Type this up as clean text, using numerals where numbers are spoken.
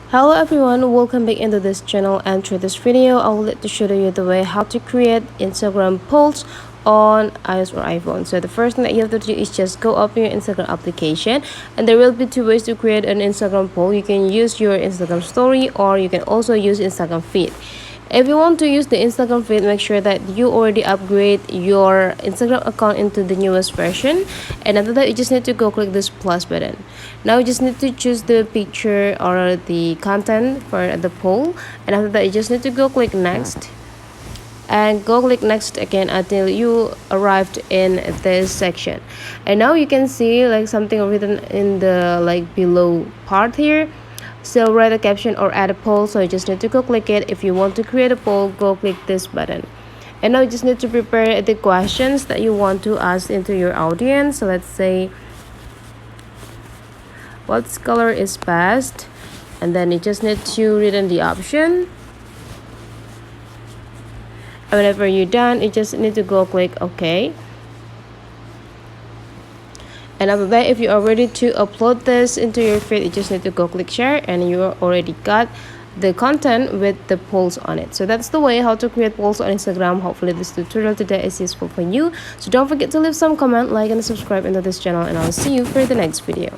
Hello everyone, welcome back into this channel, and through this video I will let to show you the way how to create Instagram polls on iOS or iPhone. So the first thing that you have to do is just go open your Instagram application, and there will be two ways to create an Instagram poll. You can use your Instagram story, or you can also use Instagram feed. If you want to use the Instagram feed, make sure that you already upgrade your Instagram account into the newest version, and after that you just need to go click this plus button. Now you just need to choose the picture or the content for the poll, and after that you just need to go click next and go click next again until you arrived in this section. And now you can see like something written in the below part here. So write a caption or add a poll, so you just need to go click it. If you want to create a poll, go click this button. And now you just need to prepare the questions that you want to ask into your audience. So let's say, what color is best? And then you just need to read in the option. And whenever you're done, you just need to go click OK. And after that, if you are ready to upload this into your feed, you just need to go click share, and you already got the content with the polls on it. So that's the way how to create polls on Instagram. Hopefully this tutorial today is useful for you. So don't forget to leave some comment, like, and subscribe into this channel, and I'll see you for the next video.